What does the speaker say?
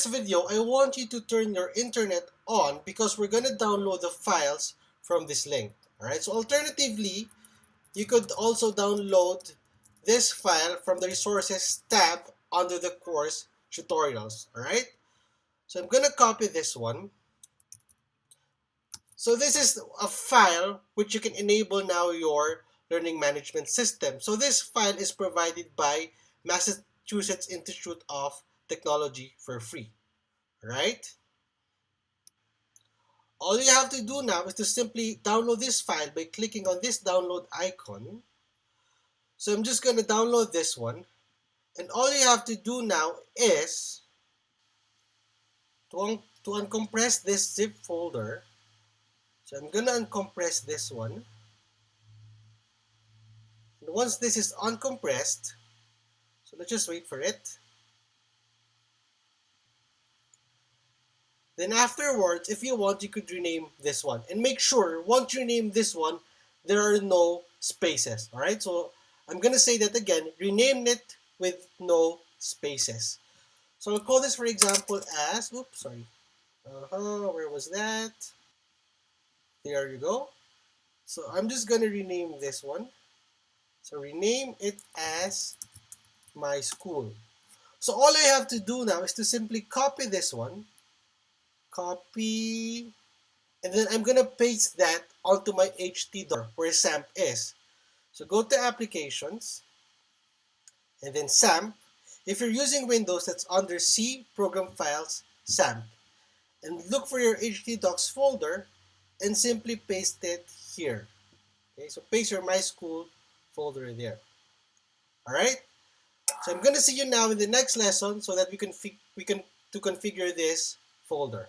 Video, I want you to turn your internet on because we're going to download the files from this link. Alright, so alternatively, you could also download this file from the resources tab under the course tutorials. Alright, so I'm going to copy this one. So this is a file which you can enable now your learning management system. So this file is provided by Massachusetts Institute of Technology for free. Right? All you have to do now is to simply download this file by clicking on this download icon. So I'm just going to download this one. And all you have to do now is to uncompress this zip folder. So I'm going to uncompress this one. And once this is uncompressed, so let's just wait for it. Then afterwards, if you want, you could rename this one. And make sure, once you name this one, there are no spaces. Alright, so I'm going to say that again, rename it with no spaces. So I'll call this, for example, as, oops, sorry. Where was that? There you go. So I'm just going to rename this one. So rename it as my school. So all I have to do now is to simply copy this one. Copy. And then I'm going to paste that onto my htdoc where SAMP is. So go to Applications, and then SAMP. If you're using Windows, that's under C, Program Files, SAMP. And look for your htdocs folder and simply paste it here. Okay, so paste your My School folder there. Alright? So I'm going to see you now in the next lesson so that we can to configure this folder.